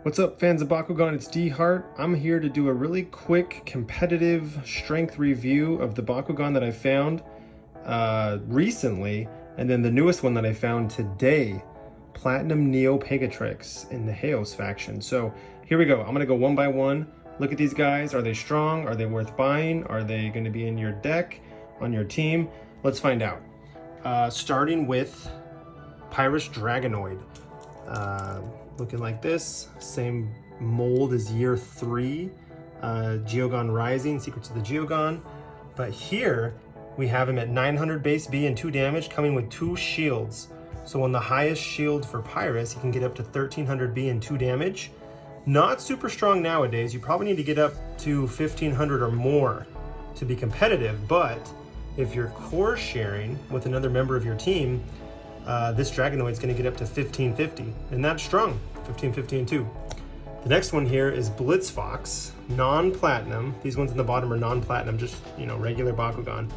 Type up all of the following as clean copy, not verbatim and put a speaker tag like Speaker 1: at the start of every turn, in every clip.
Speaker 1: What's up, fans of Bakugan? It's D Hart. I'm here to do a really quick competitive strength review of the Bakugan that I found recently, and then the newest one that I found today, Platinum Neo Pegatrix in the Haos faction. So here we go. I'm gonna go one by one. Look at these guys. Are they strong? Are they worth buying? Are they gonna be in your deck, on your team? Let's find out. Starting with Pyrus Dragonoid. Looking like this, same mold as year 3, Geogon Rising, Secrets of the Geogon. But here we have him at 900 base B and 2 damage, coming with 2 shields. So on the highest shield for Pyrus, he can get up to 1300 B and 2 damage. Not super strong nowadays. You probably need to get up to 1500 or more to be competitive, but if you're core sharing with another member of your team, this Dragonoid's going to get up to 1550, and that's strong. 1550 and 2. The next one here is Blitzfox, non-platinum. These ones in the bottom are non-platinum, just, you know, regular Bakugan.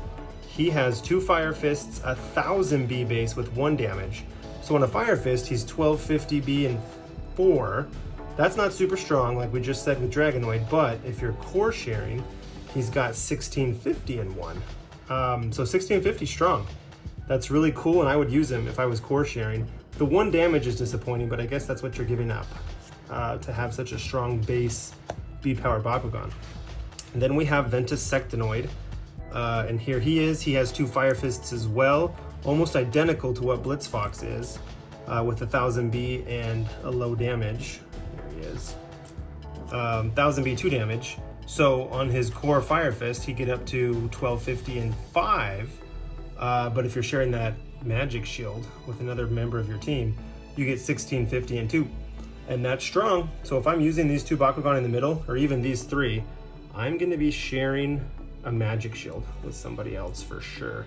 Speaker 1: He has 2 Fire Fists, 1000 B base with 1 damage. So on a Fire Fist, he's 1250 B and 4. That's not super strong, like we just said with Dragonoid, but if you're core sharing, he's got 1650 and 1. So 1650 strong. That's really cool, and I would use him if I was core sharing. The 1 damage is disappointing, but I guess that's what you're giving up to have such a strong base B-power Bakugan. And then we have Ventus Sectinoid, and here he is. He has 2 Fire Fists as well, almost identical to what Blitzfox is, with 1000 B and a low damage. Here he is. 1000 B, 2 damage. So on his core Fire Fist, he'd get up to 1250 and 5. But if you're sharing that magic shield with another member of your team, you get 1650 and 2, and that's strong. So if I'm using these 2 Bakugan in the middle, or even these 3, I'm going to be sharing a magic shield with somebody else for sure.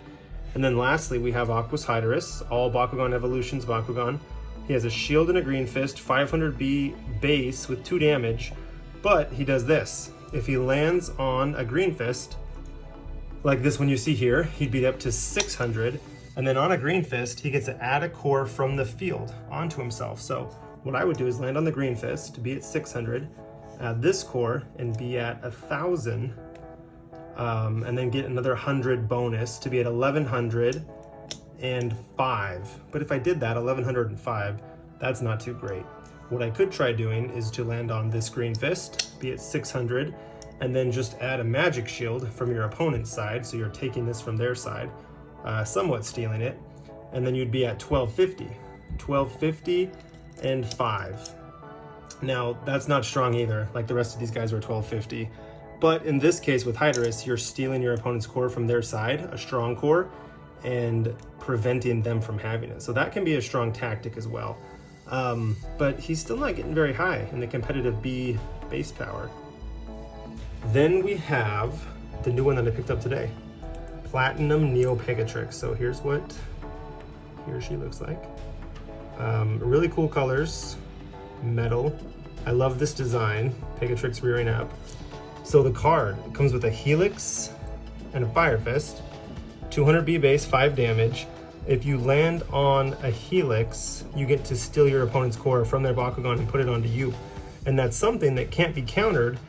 Speaker 1: And then lastly, we have Aquas Hydrous, all Bakugan Evolutions Bakugan. He has a shield and a green fist, 500 B base with 2 damage, but he does this. If he lands on a green fist, like this one you see here, he'd be up to 600, and then on a green fist, he gets to add a core from the field onto himself. So what I would do is land on the green fist to be at 600, add this core and be at 1000, and then get another 100 bonus to be at 1105. But if I did that, 1105, that's not too great. What I could try doing is to land on this green fist, be at 600, and then just add a magic shield from your opponent's side, so you're taking this from their side, somewhat stealing it, and then you'd be at 1250. 1250 and 5. Now, that's not strong either, like the rest of these guys are 1250, but in this case with Hydrous, you're stealing your opponent's core from their side, a strong core, and preventing them from having it. So that can be a strong tactic as well. But he's still not getting very high in the competitive B base power. Then we have the new one that I picked up today, Platinum Neo Pegatrix. So here's what he or she looks like. Really cool colors, metal. I love this design, Pegatrix rearing up. So the card comes with a Helix and a Fire Fist, 200 B base, 5 damage. If you land on a Helix, you get to steal your opponent's core from their Bakugan and put it onto you. And that's something that can't be countered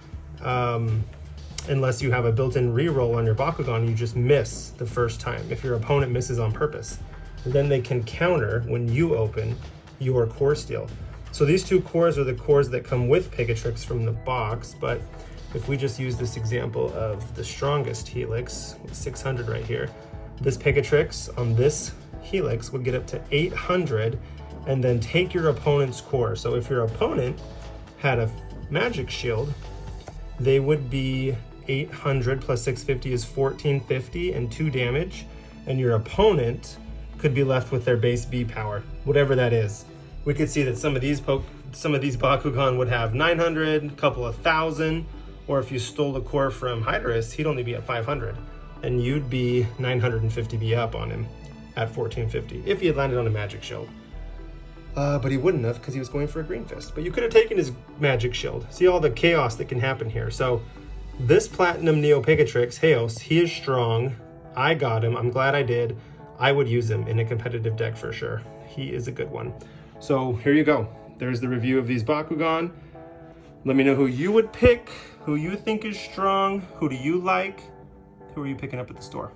Speaker 1: unless you have a built-in reroll on your Bakugan. You just miss the first time if your opponent misses on purpose. Then they can counter when you open your core steal. So these 2 cores are the cores that come with Pegatrix from the box, but if we just use this example of the strongest Helix, with 600 right here, this Pegatrix on this Helix would get up to 800 and then take your opponent's core. So if your opponent had a magic shield, they would be 800 plus 650 is 1450 and 2 damage, and your opponent could be left with their base B power, whatever that is. We could see that some of these Bakugan would have 900, a couple of 1000, or if you stole the core from Hydrous, he'd only be at 500, and you'd be 950 B up on him at 1450 if he had landed on a magic shield. But he wouldn't have, because he was going for a green fist. But you could have taken his magic shield. See all the chaos that can happen here. So this Platinum Neo Pegatrix, Haos, he is strong. I got him. I'm glad I did. I would use him in a competitive deck for sure. He is a good one. So here you go. There's the review of these Bakugan. Let me know who you would pick, who you think is strong, who do you like, who are you picking up at the store?